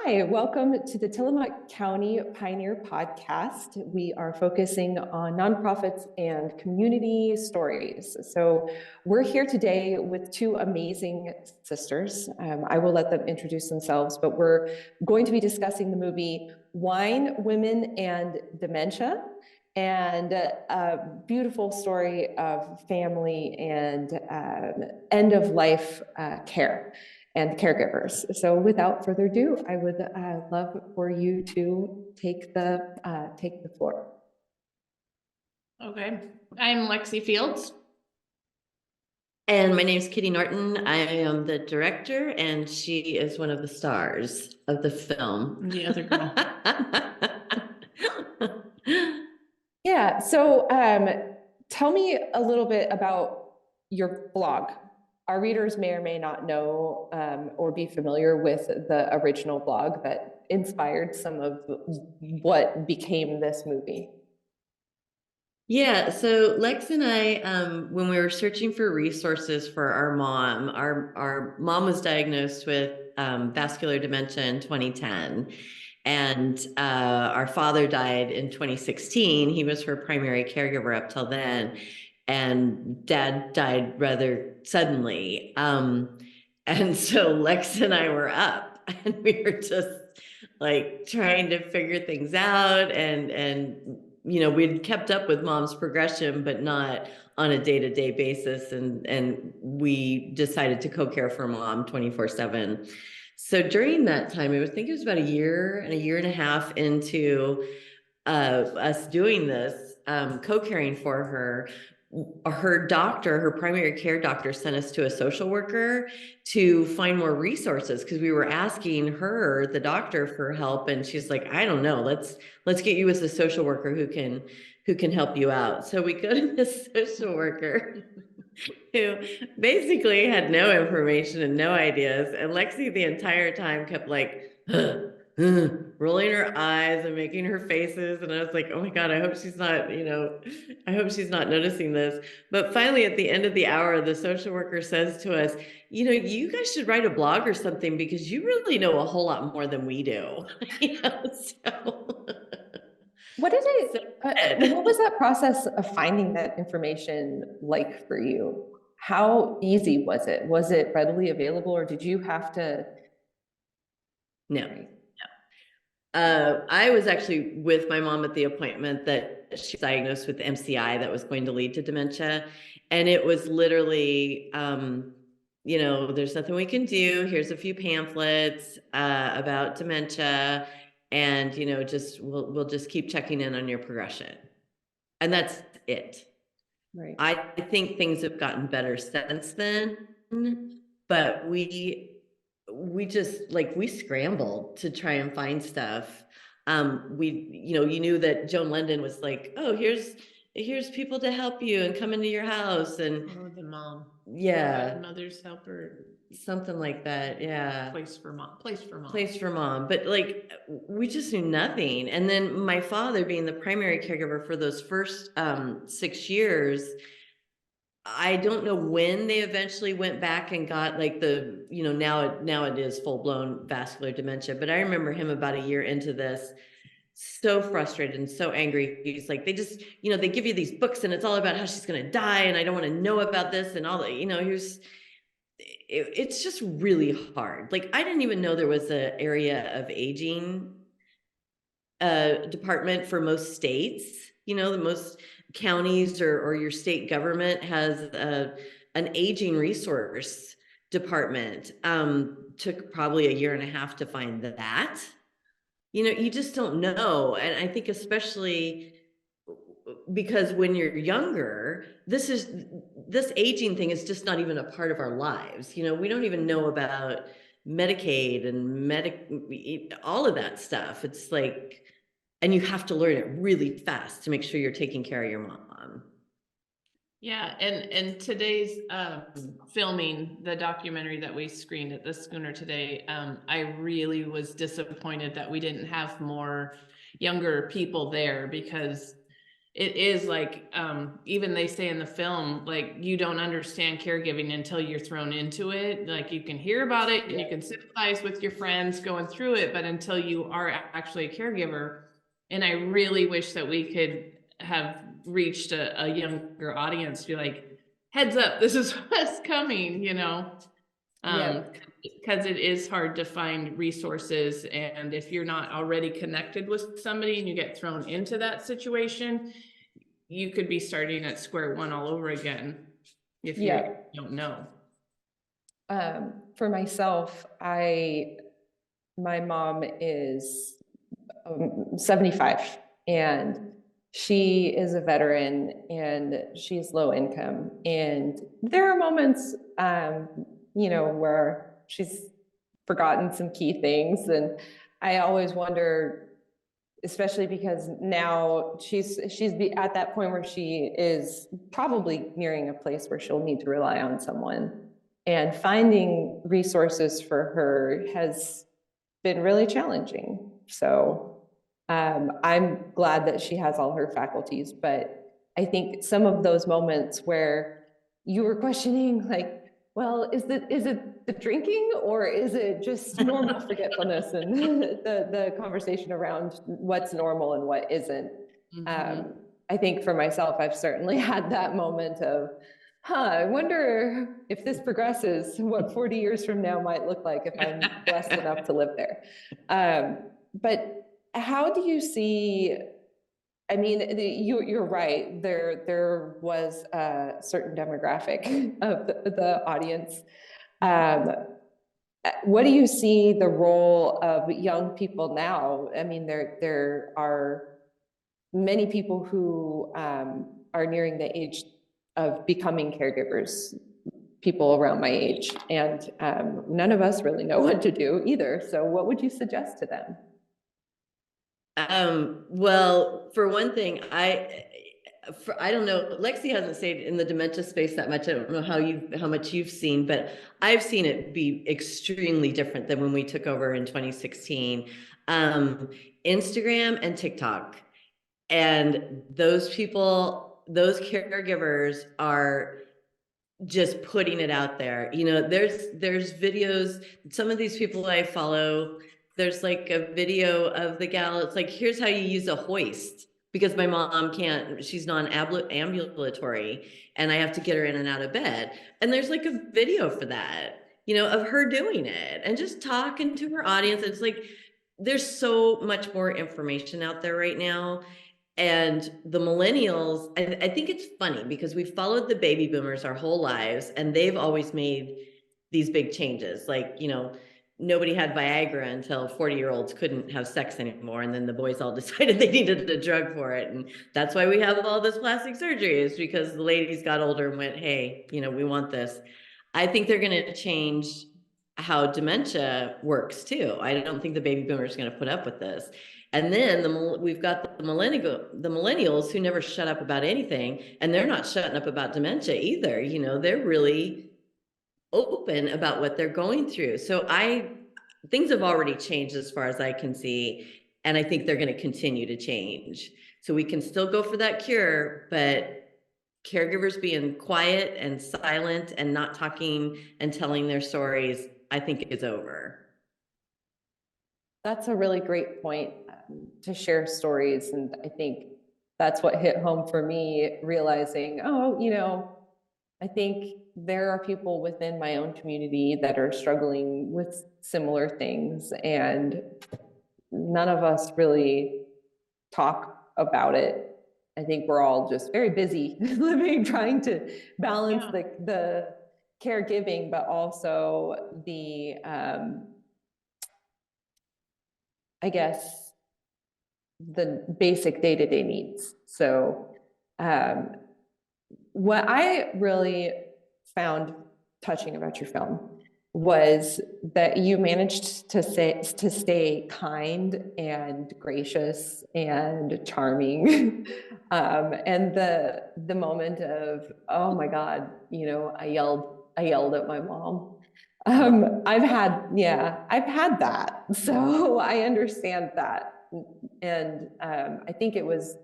Hi, welcome to the Tillamook County Pioneer Podcast. We are focusing on nonprofits and community stories. So we're here today with two amazing sisters. I will let them introduce themselves, but we're going to be discussing the movie Wine, Women, and Dementia, and a beautiful story of family and end-of-life care and caregivers. So without further ado, I would love for you to take the floor. Okay, I'm Lexi Fields. And my name is Kitty Norton. I am the director, and she is one of the stars of the film. The other girl. Yeah, so tell me a little bit about your blog. Our readers may or may not know or be familiar with the original blog that inspired some of what became this movie. Yeah, so Lex and I, when we were searching for resources for our mom was diagnosed with vascular dementia in 2010. And our father died in 2016. He was her primary caregiver up till then. And dad died rather suddenly. And so Lex and I were up and we were just like trying to figure things out. And we'd kept up with mom's progression, but not on a day-to-day basis. And we decided to co-care for mom 24/7. So during that time, I think it was about a year and a half into us doing this, co-caring for her. Her primary care doctor, sent us to a social worker to find more resources because we were asking her, the doctor, for help, and she's like, I don't know, let's get you as a social worker who can help you out. So we go to this social worker who basically had no information and no ideas. And Lexi the entire time kept like rolling her eyes and making her faces. And I was like, oh my God, I hope she's not noticing this. But finally, at the end of the hour, the social worker says to us, you guys should write a blog or something because you really know a whole lot more than we do. So What was that process of finding that information like for you? How easy was it? Was it readily available, or did you have to? No. I was actually with my mom at the appointment that she was diagnosed with MCI that was going to lead to dementia. And it was literally, there's nothing we can do. Here's a few pamphlets about dementia. And, we'll just keep checking in on your progression. And that's it. Right. I think things have gotten better since then, but we just we scrambled to try and find stuff. You knew that Joan London was like, oh, here's people to help you and come into your house, and the mom, mother's helper, something like that. Yeah, place for mom. But we just knew nothing. And then my father, being the primary caregiver for those first 6 years, I don't know when they eventually went back and got now it is full-blown vascular dementia. But I remember him about a year into this, so frustrated and so angry. He's like, they just, they give you these books and it's all about how she's going to die. And I don't want to know about this and all that, it's just really hard. Like, I didn't even know there was an area of aging department for most states. The most counties or your state government has an aging resource department. Took probably a year and a half to find that. You just don't know. And I think especially because when you're younger, this aging thing is just not even a part of our lives. We don't even know about Medicaid and all of that stuff. It's like, and you have to learn it really fast to make sure you're taking care of your mom. Yeah, and today's filming, the documentary that we screened at the Schooner today, I really was disappointed that we didn't have more younger people there, because it is like, even they say in the film, like, you don't understand caregiving until you're thrown into it. Like, you can hear about it and you can sympathize with your friends going through it, but until you are actually a caregiver. And I really wish that we could have reached a younger audience, be like, heads up, this is what's coming, you know? Because it is hard to find resources, and if you're not already connected with somebody and you get thrown into that situation, you could be starting at square one all over again if you don't know. For myself, my mom is 75, and she is a veteran and she's low income. And there are moments, where she's forgotten some key things. And I always wonder, especially because now she's at that point where she is probably nearing a place where she'll need to rely on someone. And finding resources for her has been really challenging. So I'm glad that she has all her faculties, but I think some of those moments where you were questioning, like, well, is it the drinking, or is it just normal forgetfulness, and the conversation around what's normal and what isn't? I think for myself, I've certainly had that moment of, I wonder if this progresses, what 40 years from now might look like if I'm blessed enough to live there. But how do you see, I mean, you're right, there was a certain demographic of the audience. What do you see the role of young people now? I mean, there are many people who are nearing the age of becoming caregivers, people around my age, and none of us really know what to do either. So what would you suggest to them? Well, for one thing, I don't know, Lexi hasn't stayed in the dementia space that much. I don't know how much you've seen, but I've seen it be extremely different than when we took over in 2016. Instagram and TikTok, and those people, those caregivers are just putting it out there. You know, there's videos, some of these people I follow, there's like a video of the gal, it's like, here's how you use a hoist, because my mom can't, she's non-ambulatory, and I have to get her in and out of bed. And there's like a video for that, you know, of her doing it and just talking to her audience. It's like, there's so much more information out there right now. And the millennials, I think it's funny because we've followed the baby boomers our whole lives, and they've always made these big changes. Like, you know, nobody had Viagra until 40-year-olds couldn't have sex anymore. And then the boys all decided they needed a drug for it. And that's why we have all this plastic surgery, is because the ladies got older and went, hey, you know, we want this. I think they're going to change how dementia works too. I don't think the baby boomers are going to put up with this. And then we've got the millennials who never shut up about anything, and they're not shutting up about dementia either. You know, they're really open about what they're going through. So things have already changed as far as I can see, and I think they're going to continue to change. So we can still go for that cure, but caregivers being quiet and silent and not talking and telling their stories, I think is over. That's a really great point, to share stories. And I think that's what hit home for me, realizing, oh, I think there are people within my own community that are struggling with similar things, and none of us really talk about it. I think we're all just very busy living, trying to balance the caregiving, but also the, I guess, the basic day-to-day needs. So what I really found touching about your film was that you managed to stay kind and gracious and charming. And the moment of, oh my God, I yelled at my mom. I've had that. So I understand that. And I think it was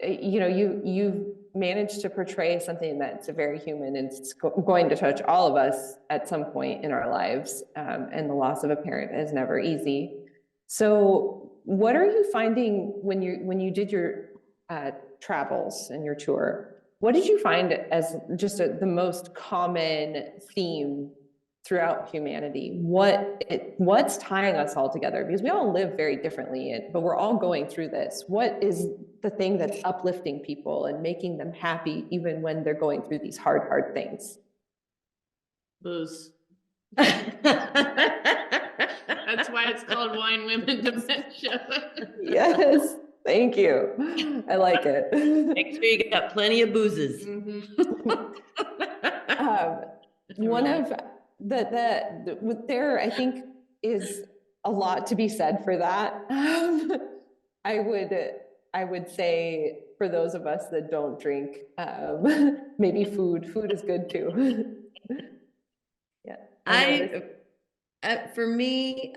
you know, you managed to portray something that's very human and it's going to touch all of us at some point in our lives. And the loss of a parent is never easy. So what are you finding when you did your travels and your tour? What did you find as just the most common theme throughout humanity? What's tying us all together? Because we all live very differently, but we're all going through this. What is the thing that's uplifting people and making them happy even when they're going through these hard things? Booze. That's why it's called Wine, Women, Dementia. Yes, thank you. I like it. Make sure you got plenty of boozes. One of there, I think, is a lot to be said for that. I would say for those of us that don't drink, maybe food is good too. Yeah. For me,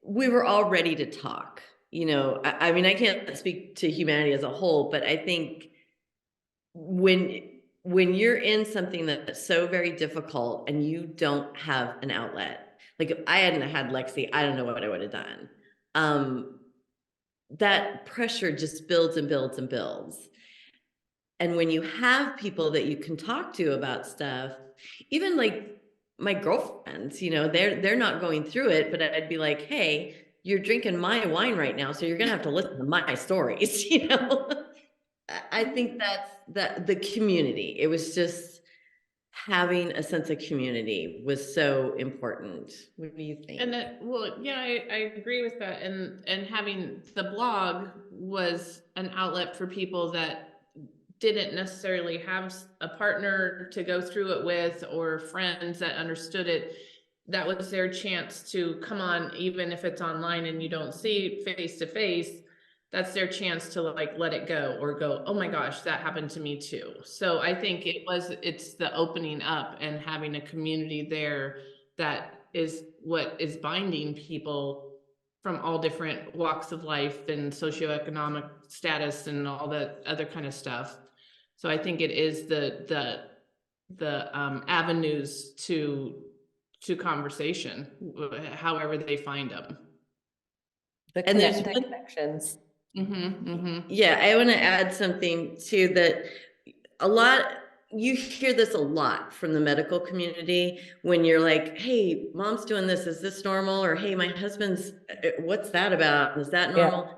we were all ready to talk. You know, I mean, I can't speak to humanity as a whole, but I think when you're in something that's so very difficult and you don't have an outlet, like if I hadn't had Lexi, I don't know what I would have done. That pressure just builds and builds and builds. And when you have people that you can talk to about stuff, even like my girlfriends, you know, they're not going through it, but I'd be like, hey, you're drinking my wine right now, so you're gonna have to listen to my stories, you know. I think that's the community. It was just having a sense of community was so important. What do you think? And well, yeah, I agree with that. And having the blog was an outlet for people that didn't necessarily have a partner to go through it with or friends that understood it. That was their chance to come on, even if it's online and you don't see face to face, that's their chance to like let it go or go, oh my gosh, that happened to me too. So I think it's the opening up and having a community there that is what is binding people from all different walks of life and socioeconomic status and all that other kind of stuff. So I think it is the avenues to conversation, however they find them. The connections. Yeah, I want to add something too, that you hear this a lot from the medical community when you're like, hey, mom's doing this, is this normal? Or hey, my husband's, what's that about? Is that normal? Yeah.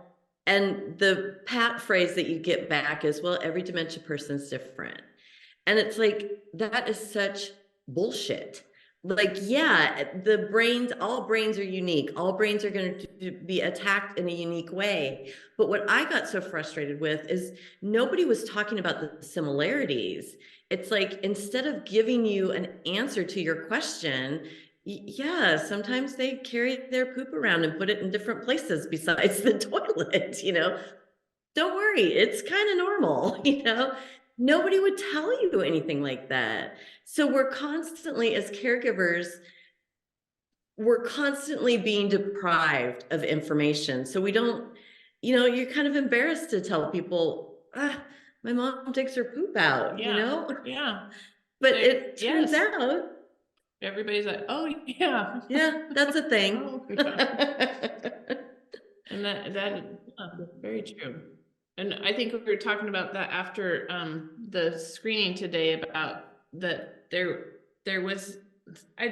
And the pat phrase that you get back is, well, every dementia person's different. And it's like, that is such bullshit. Like, yeah, all brains are unique. All brains are going to be attacked in a unique way. But what I got so frustrated with is nobody was talking about the similarities. It's like, instead of giving you an answer to your question, yeah, sometimes they carry their poop around and put it in different places besides the toilet, you know. Don't worry, it's kind of normal, you know. Nobody would tell you anything like that. So we're constantly, as caregivers, we're constantly being deprived of information. So we don't, you know, you're kind of embarrassed to tell people, my mom takes her poop out, yeah, you know? Yeah. But it turns out everybody's like, oh yeah. Yeah, that's a thing. Oh, yeah. And that very true. And I think we were talking about that after the screening today, about that there was, I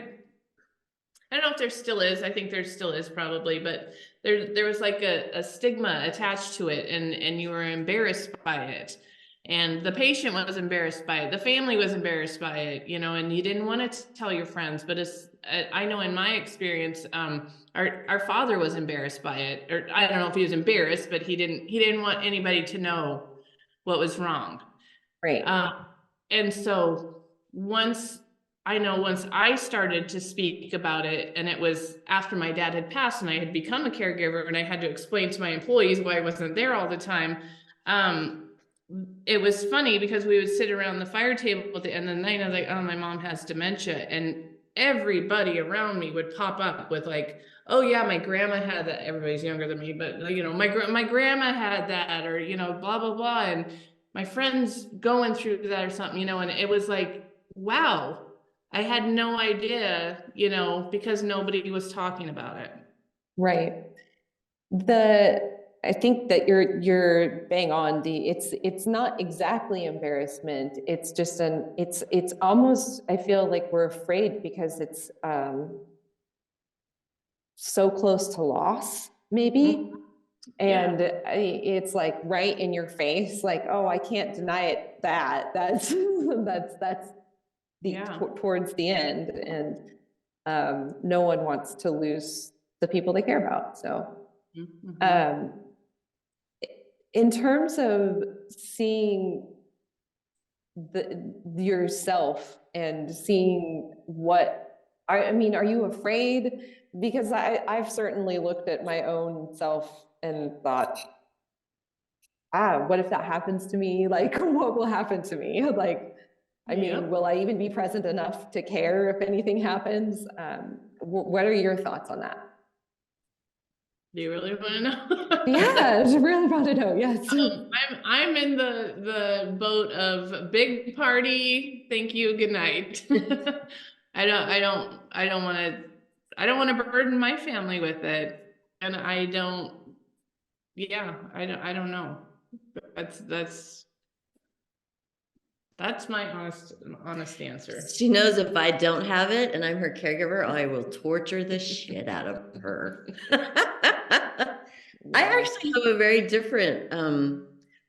don't know if there still is, I think there still is probably, but there was like a stigma attached to it, and you were embarrassed by it. And the patient was embarrassed by it. The family was embarrassed by it, you know, and you didn't want to tell your friends. But I know in my experience, our father was embarrassed by it. Or I don't know if he was embarrassed, but he didn't want anybody to know what was wrong. Right. And so once I started to speak about it, and it was after my dad had passed and I had become a caregiver and I had to explain to my employees why I wasn't there all the time. It was funny because we would sit around the fire table at the end of the night and I was like, oh, my mom has dementia. And everybody around me would pop up with like, oh yeah, my grandma had that. Everybody's younger than me, but you know, my grandma had that, or you know, blah blah blah, and my friends going through that or something, you know, and it was like, wow, I had no idea, you know, because nobody was talking about it. Right. I think that you're bang on. It's not exactly embarrassment. It's just it's almost, I feel like we're afraid because it's so close to loss, maybe. And it's like right in your face, like, oh, I can't deny it. That's that's towards the end, and no one wants to lose the people they care about. So, in terms of seeing yourself and seeing what, I mean, are you afraid? Because I've certainly looked at my own self and thought, what if that happens to me? Like, what will happen to me? Like, I mean, will I even be present enough to care if anything happens? What are your thoughts on that? Do you really want to know? Yeah, I really want to know. Yes. I'm in the boat of big party. Thank you. Good night. I don't want to burden my family with it, and I don't. Yeah, I don't know. That's my honest answer. She knows if I don't have it and I'm her caregiver, I will torture the shit out of her. I actually have a very different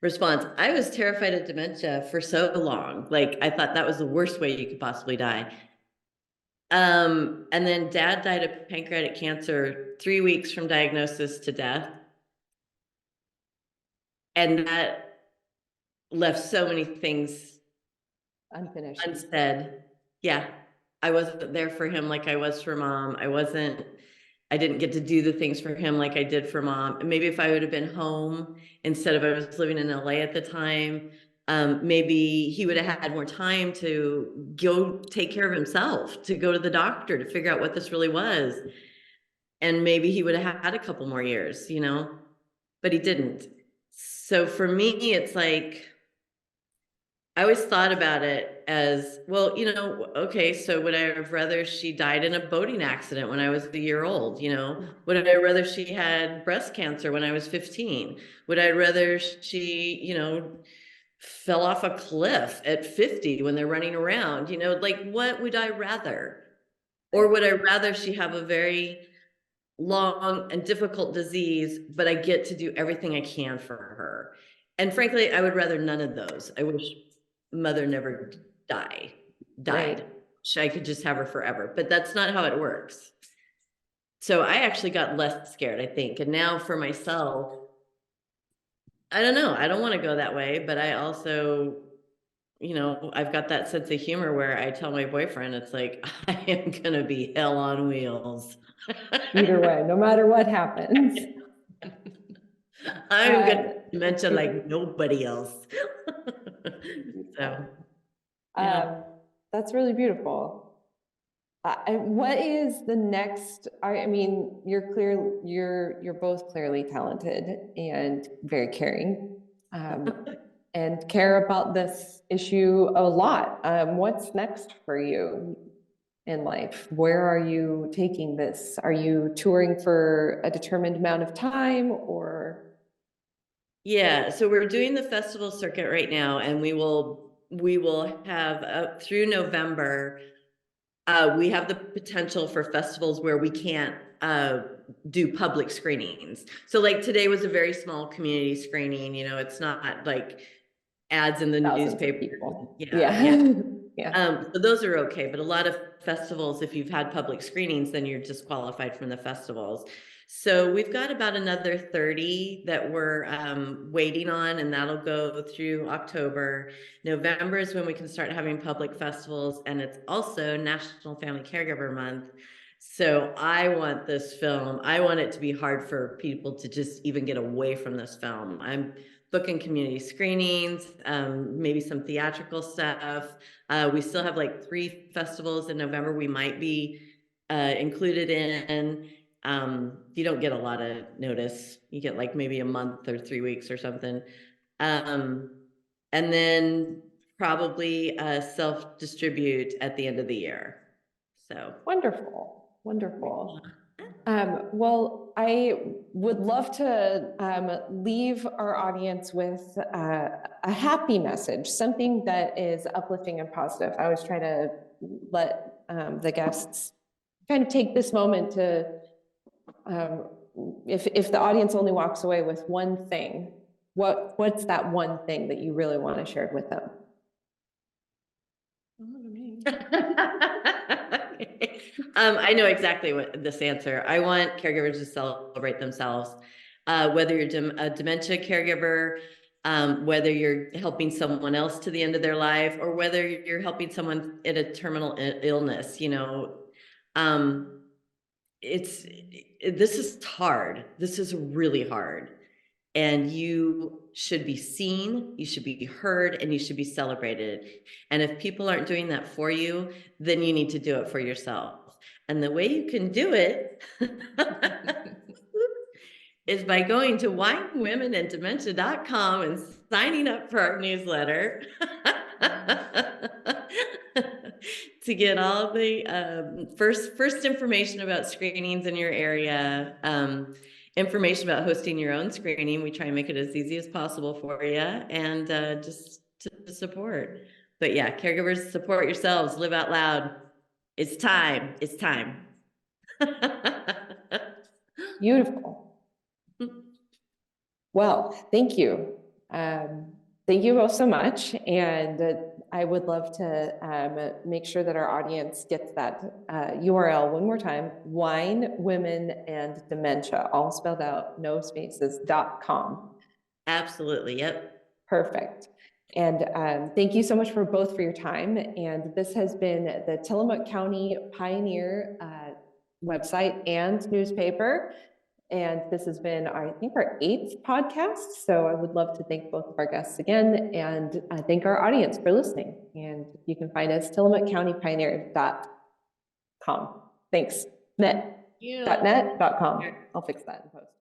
response. I was terrified of dementia for so long. Like, I thought that was the worst way you could possibly die. And then Dad died of pancreatic cancer 3 weeks from diagnosis to death. And that left so many things unfinished, unsaid. Yeah, I wasn't there for him like I was for Mom. I didn't get to do the things for him like I did for Mom. And maybe if I would have been home instead of I was living in LA at the time, maybe he would have had more time to go take care of himself, to go to the doctor, to figure out what this really was. And maybe he would have had a couple more years, you know, but he didn't. So for me, it's like, I always thought about it as, well, you know, okay, so would I have rather she died in a boating accident when I was a year old, you know? Would I rather she had breast cancer when I was 15? Would I rather she, you know, fell off a cliff at 50 when they're running around, you know, like what would I rather? Or would I rather she have a very long and difficult disease, but I get to do everything I can for her? And frankly, I would rather none of those. I wish Mother never died. Right. I could just have her forever, but that's not how it works. So I actually got less scared, I think. And now for myself, I don't know. I don't want to go that way, but I also, you know, I've got that sense of humor where I tell my boyfriend, it's like, I am going to be hell on wheels. Either way, no matter what happens. I'm going to dementia like nobody else. So, yeah. That's really beautiful. What is the next? I mean, you're both clearly talented and very caring, and care about this issue a lot. What's next for you in life? Where are you taking this? Are you touring for a determined amount of time, or? Yeah, so we're doing the festival circuit right now, and we will have through November. We have the potential for festivals where we can't do public screenings. So like today was a very small community screening, you know, it's not like ads in the newspaper. Yeah. So those are okay, but a lot of festivals, if you've had public screenings, then you're disqualified from the festivals. So we've got about another 30 that we're waiting on, and that'll go through October. November is when we can start having public festivals, and it's also National Family Caregiver Month. So I want this film, I want it to be hard for people to just even get away from this film. booking community screenings, maybe some theatrical stuff. We still have like 3 festivals in November we might be included in. You don't get a lot of notice. You get like maybe a month or 3 weeks or something. And then probably self-distribute at the end of the year. So Wonderful, wonderful. Well, I would love to leave our audience with a happy message, something that is uplifting and positive. I always try to let the guests kind of take this moment to, if the audience only walks away with one thing, what's that one thing that you really want to share with them? I know exactly what this answer. I want caregivers to celebrate themselves. Whether you're a dementia caregiver, whether you're helping someone else to the end of their life, or whether you're helping someone in a terminal illness, this is hard. This is really hard. And you should be seen, you should be heard, and you should be celebrated. And if people aren't doing that for you, then you need to do it for yourself. And the way you can do it is by going to winewomenanddementia.com and signing up for our newsletter to get all the first information about screenings in your area, information about hosting your own screening. We try and make it as easy as possible for you, and just to support. But yeah, caregivers, support yourselves, live out loud. It's time. It's time. Beautiful. Well, thank you. Thank you both so much. And I would love to make sure that our audience gets that URL one more time: Wine, Women, and Dementia, all spelled out, no spaces.com. Absolutely. Yep. Perfect. And thank you so much for your time. And this has been the Tillamook County Pioneer website and newspaper. And this has been, I think, our 8th podcast. So I would love to thank both of our guests again, and thank our audience for listening. And you can find us tillamookcountypioneer.com. Thanks. .net.com. I'll fix that in post.